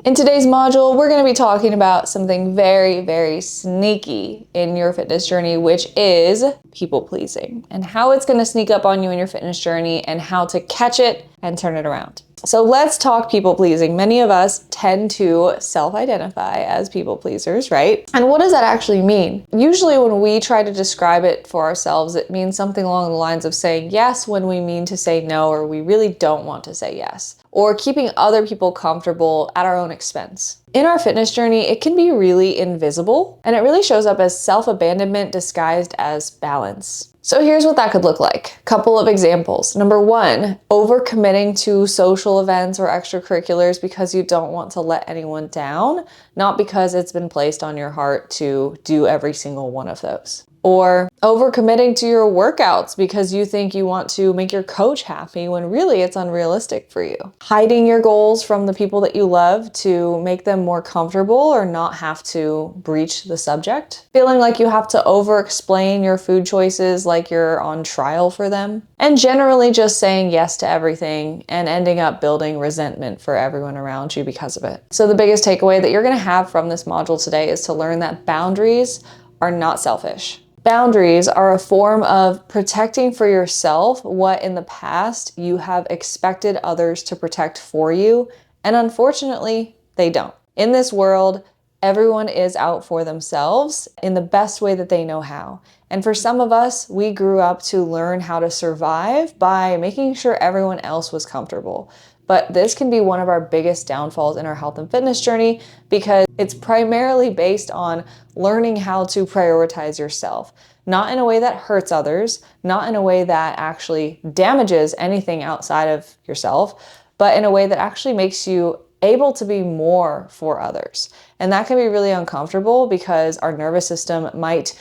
In today's module, we're going to be talking about something very, very sneaky in your fitness journey, which is people pleasing, and how it's going to sneak up on you in your fitness journey and how to catch it and turn it around. So let's talk people pleasing. Many of us tend to self-identify as people pleasers, right? And what does that actually mean? Usually when we try to describe it for ourselves, it means something along the lines of saying yes when we mean to say no, or we really don't want to say yes, or keeping other people comfortable at our own expense. In our fitness journey, it can be really invisible, and it really shows up as self-abandonment disguised as balance. So here's what that could look like. Couple of examples. Number one, overcommitting to social events or extracurriculars because you don't want to let anyone down, not because it's been placed on your heart to do every single one of those. Or overcommitting to your workouts because you think you want to make your coach happy when really it's unrealistic for you. Hiding your goals from the people that you love to make them more comfortable or not have to breach the subject. Feeling like you have to over-explain your food choices like you're on trial for them. And generally just saying yes to everything and ending up building resentment for everyone around you because of it. So the biggest takeaway that you're going to have from this module today is to learn that boundaries are not selfish. Boundaries are a form of protecting for yourself what in the past you have expected others to protect for you, and unfortunately, they don't. In this world, everyone is out for themselves in the best way that they know how. And for some of us, we grew up to learn how to survive by making sure everyone else was comfortable. But this can be one of our biggest downfalls in our health and fitness journey because it's primarily based on learning how to prioritize yourself, not in a way that hurts others, not in a way that actually damages anything outside of yourself, but in a way that actually makes you able to be more for others. And that can be really uncomfortable because our nervous system might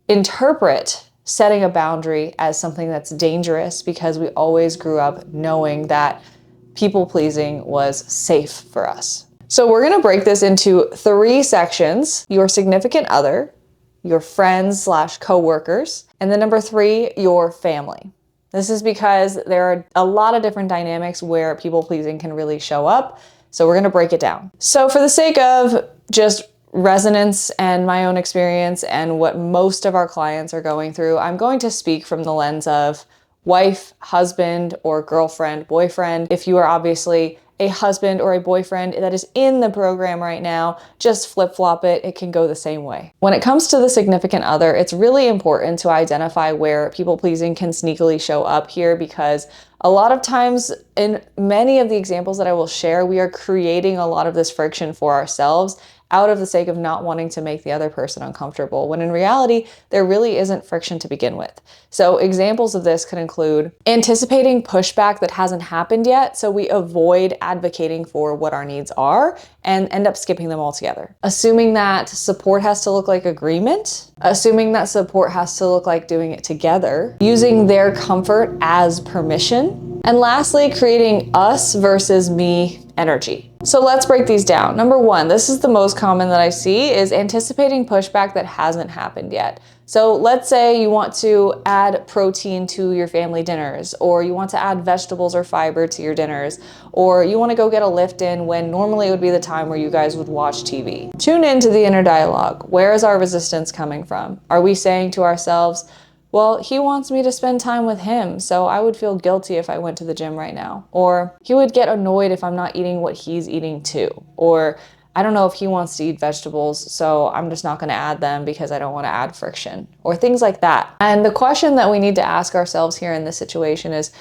interpret setting a boundary as something that's dangerous because we always grew up knowing that people pleasing was safe for us. So we're gonna break this into 3 sections: your significant other, your friends / coworkers, and then number 3, your family. This is because there are a lot of different dynamics where people pleasing can really show up. So we're gonna break it down. So for the sake of just resonance and my own experience and what most of our clients are going through, I'm going to speak from the lens of wife, husband, or girlfriend, boyfriend. If you are obviously a husband or a boyfriend that is in the program right now, just flip-flop it. It can go the same way. When it comes to the significant other, it's really important to identify where people-pleasing can sneakily show up here, because a lot of times in many of the examples that I will share, we are creating a lot of this friction for ourselves out of the sake of not wanting to make the other person uncomfortable, when in reality, there really isn't friction to begin with. So examples of this could include anticipating pushback that hasn't happened yet, so we avoid advocating for what our needs are and end up skipping them altogether. Assuming that support has to look like agreement, assuming that support has to look like doing it together, using their comfort as permission, and lastly, creating us versus me energy. So let's break these down. Number 1, this is the most common that I see, is anticipating pushback that hasn't happened yet. So let's say you want to add protein to your family dinners, or you want to add vegetables or fiber to your dinners, or you want to go get a lift in when normally it would be the time where you guys would watch TV. Tune into the inner dialogue. Where is our resistance coming from? Are we saying to ourselves, well, he wants me to spend time with him, so I would feel guilty if I went to the gym right now. Or he would get annoyed if I'm not eating what he's eating too. Or I don't know if he wants to eat vegetables, so I'm just not going to add them because I don't want to add friction. Or things like that. And the question that we need to ask ourselves here in this situation is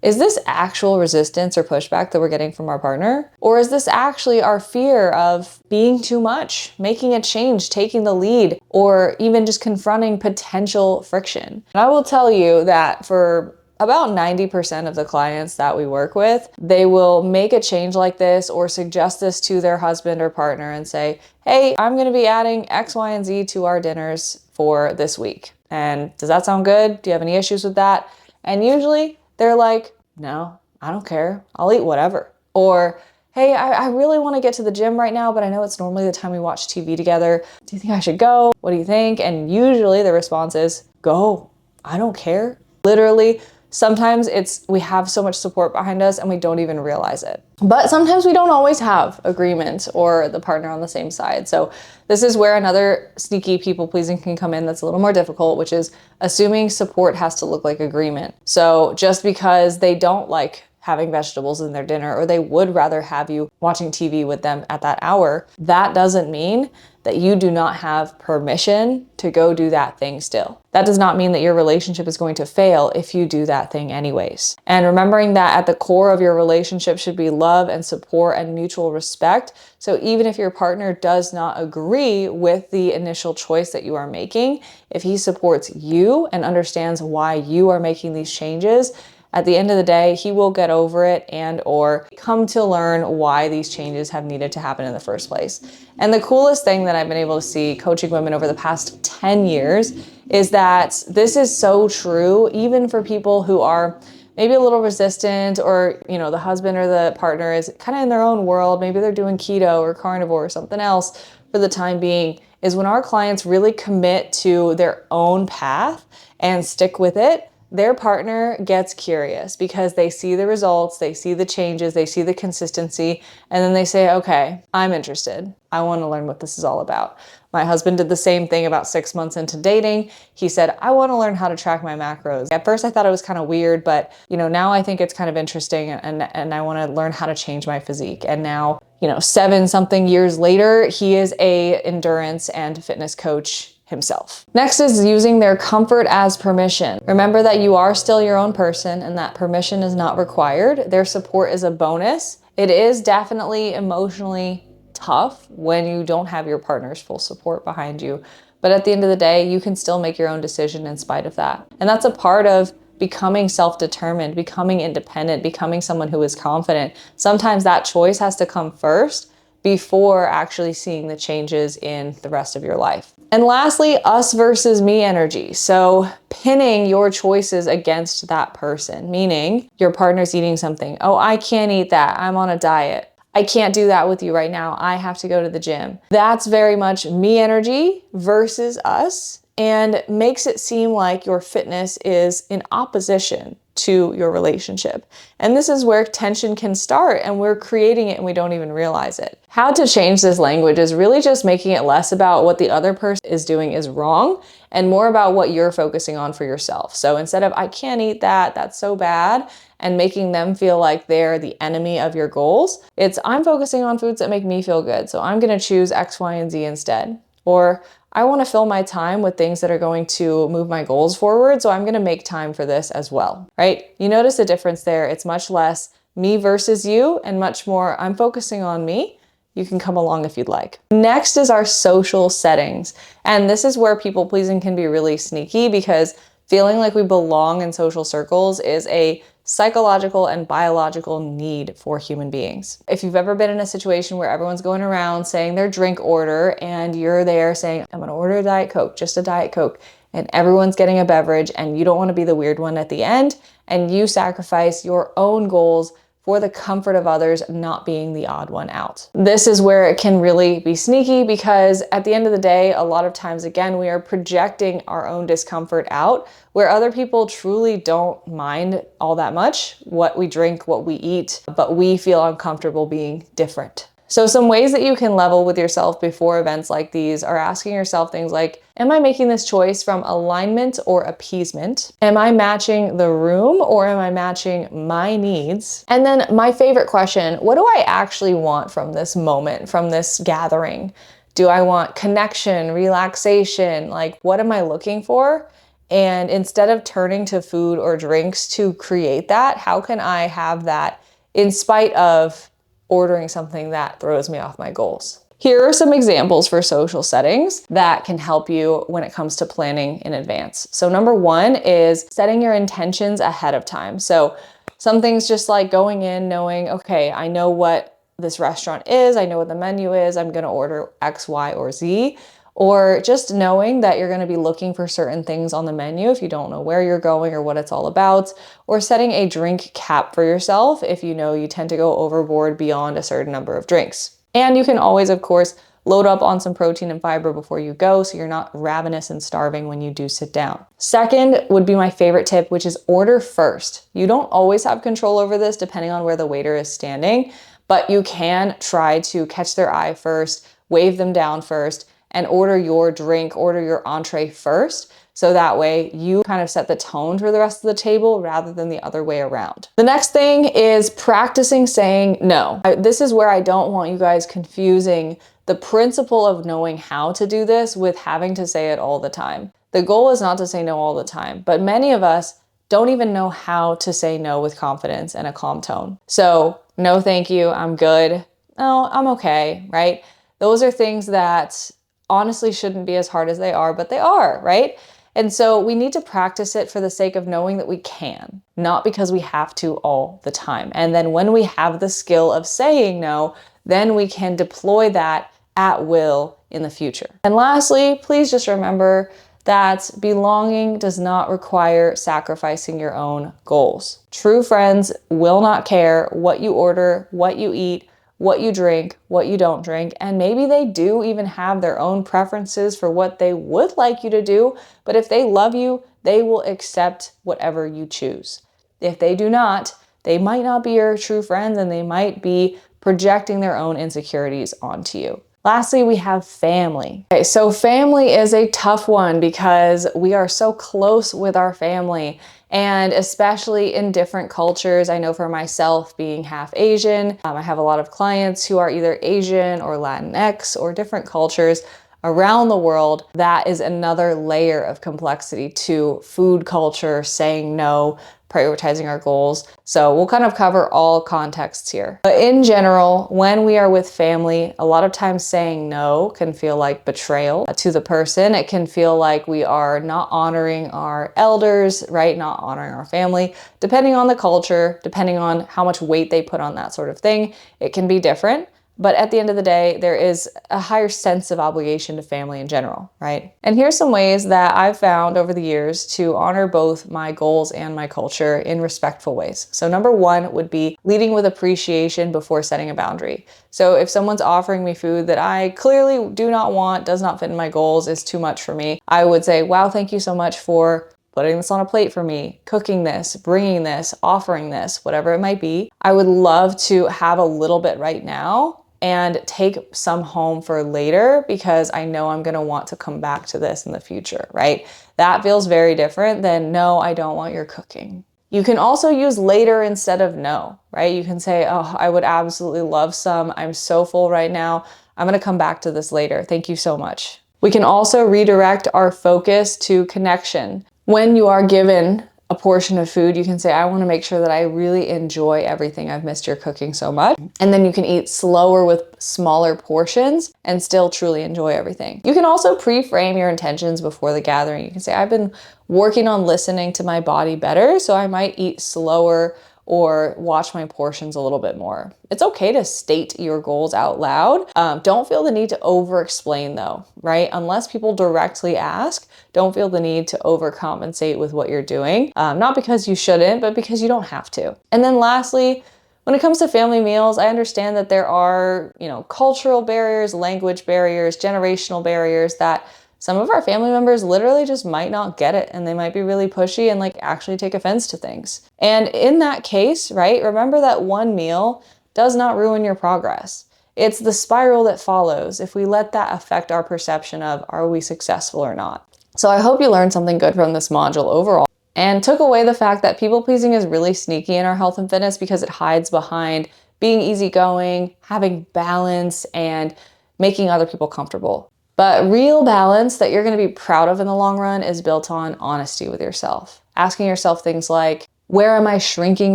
this actual resistance or pushback that we're getting from our partner? Or is this actually our fear of being too much, making a change, taking the lead, or even just confronting potential friction? And I will tell you that for about 90% of the clients that we work with, they will make a change like this or suggest this to their husband or partner and say, hey, I'm gonna be adding X, Y, and Z to our dinners for this week. And does that sound good? Do you have any issues with that? And usually they're like, no, I don't care. I'll eat whatever. Or, hey, I really want to get to the gym right now, but I know it's normally the time we watch TV together. Do you think I should go? What do you think? And usually the response is, go. I don't care. Literally, Sometimes we have so much support behind us and we don't even realize it. But sometimes we don't always have agreement or the partner on the same side. So this is where another sneaky people pleasing can come in that's a little more difficult, which is assuming support has to look like agreement. So just because they don't like having vegetables in their dinner, or they would rather have you watching TV with them at that hour, that doesn't mean that you do not have permission to go do that thing still. That does not mean that your relationship is going to fail if you do that thing anyways. And remembering that at the core of your relationship should be love and support and mutual respect. So even if your partner does not agree with the initial choice that you are making, if he supports you and understands why you are making these changes, at the end of the day, he will get over it and or come to learn why these changes have needed to happen in the first place. And the coolest thing that I've been able to see coaching women over the past 10 years is that this is so true, even for people who are maybe a little resistant, or, the husband or the partner is kind of in their own world. Maybe they're doing keto or carnivore or something else for the time being, is when our clients really commit to their own path and stick with it, their partner gets curious because they see the results, they see the changes, they see the consistency, and then they say, okay, I'm interested. I want to learn what this is all about. My husband did the same thing about 6 months into dating. He said, I want to learn how to track my macros. At first I thought it was kind of weird, but now I think it's kind of interesting, and I want to learn how to change my physique. And now, 7 something years later, he is a endurance and fitness coach himself. Next is using their comfort as permission. Remember that you are still your own person and that permission is not required. Their support is a bonus. It is definitely emotionally tough when you don't have your partner's full support behind you. But at the end of the day, you can still make your own decision in spite of that. And that's a part of becoming self-determined, becoming independent, becoming someone who is confident. Sometimes that choice has to come first before actually seeing the changes in the rest of your life. And lastly, us versus me energy. So pinning your choices against that person, meaning your partner's eating something. Oh, I can't eat that. I'm on a diet. I can't do that with you right now. I have to go to the gym. That's very much me energy versus us, and makes it seem like your fitness is in opposition to your relationship. And this is where tension can start, and we're creating it and we don't even realize it. How to change this language is really just making it less about what the other person is doing is wrong and more about what you're focusing on for yourself. So instead of, I can't eat that, that's so bad, and making them feel like they're the enemy of your goals, it's, I'm focusing on foods that make me feel good. So I'm going to choose X, Y, and Z instead. Or I want to fill my time with things that are going to move my goals forward, so I'm going to make time for this as well, right? You notice the difference there. It's much less me versus you and much more I'm focusing on me. You can come along if you'd like. Next is our social settings. And this is where people pleasing can be really sneaky, because feeling like we belong in social circles is a psychological and biological need for human beings. If you've ever been in a situation where everyone's going around saying their drink order and you're there saying, I'm gonna order a Diet Coke, just a Diet Coke, and everyone's getting a beverage and you don't want to be the weird one at the end, and you sacrifice your own goals for the comfort of others, not being the odd one out. This is where it can really be sneaky, because at the end of the day, a lot of times, again, we are projecting our own discomfort out, where other people truly don't mind all that much what we drink, what we eat, but we feel uncomfortable being different. So some ways that you can level with yourself before events like these are asking yourself things like, am I making this choice from alignment or appeasement? Am I matching the room or am I matching my needs? And then my favorite question, what do I actually want from this moment, from this gathering? Do I want connection, relaxation? Like, what am I looking for? And instead of turning to food or drinks to create that, how can I have that in spite of ordering something that throws me off my goals? Here are some examples for social settings that can help you when it comes to planning in advance. So number one is setting your intentions ahead of time. So some things just like going in knowing, okay, I know what this restaurant is, I know what the menu is, I'm gonna order X, Y, or Z. Or just knowing that you're going to be looking for certain things on the menu if you don't know where you're going or what it's all about, or setting a drink cap for yourself if you know you tend to go overboard beyond a certain number of drinks. And you can always, of course, load up on some protein and fiber before you go so you're not ravenous and starving when you do sit down. Second would be my favorite tip, which is order first. You don't always have control over this depending on where the waiter is standing, but you can try to catch their eye first, wave them down first, and order your drink, order your entree first. So that way you kind of set the tone for the rest of the table rather than the other way around. The next thing is practicing saying no. This is where I don't want you guys confusing the principle of knowing how to do this with having to say it all the time. The goal is not to say no all the time, but many of us don't even know how to say no with confidence and a calm tone. So no, thank you, I'm good. No, I'm okay, right? Those are things that honestly shouldn't be as hard as they are, but they are, right? And so we need to practice it for the sake of knowing that we can, not because we have to all the time. And then when we have the skill of saying no, then we can deploy that at will in the future. And lastly, please just remember that belonging does not require sacrificing your own goals. True friends will not care what you order, what you eat, what you drink, what you don't drink, and maybe they do even have their own preferences for what they would like you to do, but if they love you, they will accept whatever you choose. If they do not, they might not be your true friends and they might be projecting their own insecurities onto you. Lastly, we have family. Okay, so family is a tough one because we are so close with our family, and especially in different cultures. I know for myself, being half Asian, I have a lot of clients who are either Asian or Latinx or different cultures around the world. That is another layer of complexity to food culture, saying no, prioritizing our goals. So we'll kind of cover all contexts here. But in general, when we are with family, a lot of times saying no can feel like betrayal to the person. It can feel like we are not honoring our elders, right? Not honoring our family. Depending on the culture, depending on how much weight they put on that sort of thing, it can be different. But at the end of the day, there is a higher sense of obligation to family in general, right? And here's some ways that I've found over the years to honor both my goals and my culture in respectful ways. So number one would be leading with appreciation before setting a boundary. So if someone's offering me food that I clearly do not want, does not fit in my goals, is too much for me, I would say, wow, thank you so much for putting this on a plate for me, cooking this, bringing this, offering this, whatever it might be. I would love to have a little bit right now and take some home for later because I know I'm gonna want to come back to this in the future, right? That feels very different than no, I don't want your cooking. You can also use later instead of no, right? You can say, oh, I would absolutely love some. I'm so full right now. I'm gonna come back to this later. Thank you so much. We can also redirect our focus to connection. When you are given a portion of food, you can say, I want to make sure that I really enjoy everything. I've missed your cooking so much. And then you can eat slower with smaller portions and still truly enjoy everything. You can also pre-frame your intentions before the gathering. You can say, I've been working on listening to my body better, so I might eat slower or watch my portions a little bit more. It's okay to state your goals out loud. Don't feel the need to over-explain though, right? Unless people directly ask, don't feel the need to overcompensate with what you're doing. Not because you shouldn't, but because you don't have to. And then lastly, when it comes to family meals, I understand that there are, cultural barriers, language barriers, generational barriers that some of our family members literally just might not get it, and they might be really pushy and actually take offense to things. And in that case, right, remember that one meal does not ruin your progress. It's the spiral that follows if we let that affect our perception of are we successful or not. So I hope you learned something good from this module overall and took away the fact that people pleasing is really sneaky in our health and fitness because it hides behind being easygoing, having balance, and making other people comfortable. But real balance that you're going to be proud of in the long run is built on honesty with yourself. Asking yourself things like, where am I shrinking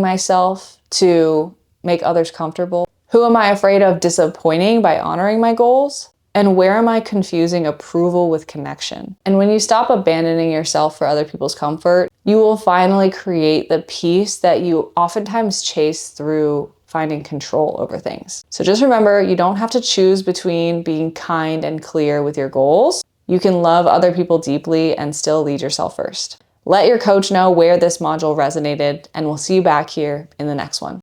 myself to make others comfortable? Who am I afraid of disappointing by honoring my goals? And where am I confusing approval with connection? And when you stop abandoning yourself for other people's comfort, you will finally create the peace that you oftentimes chase through finding control over things. So just remember, you don't have to choose between being kind and clear with your goals. You can love other people deeply and still lead yourself first. Let your coach know where this module resonated, and we'll see you back here in the next one.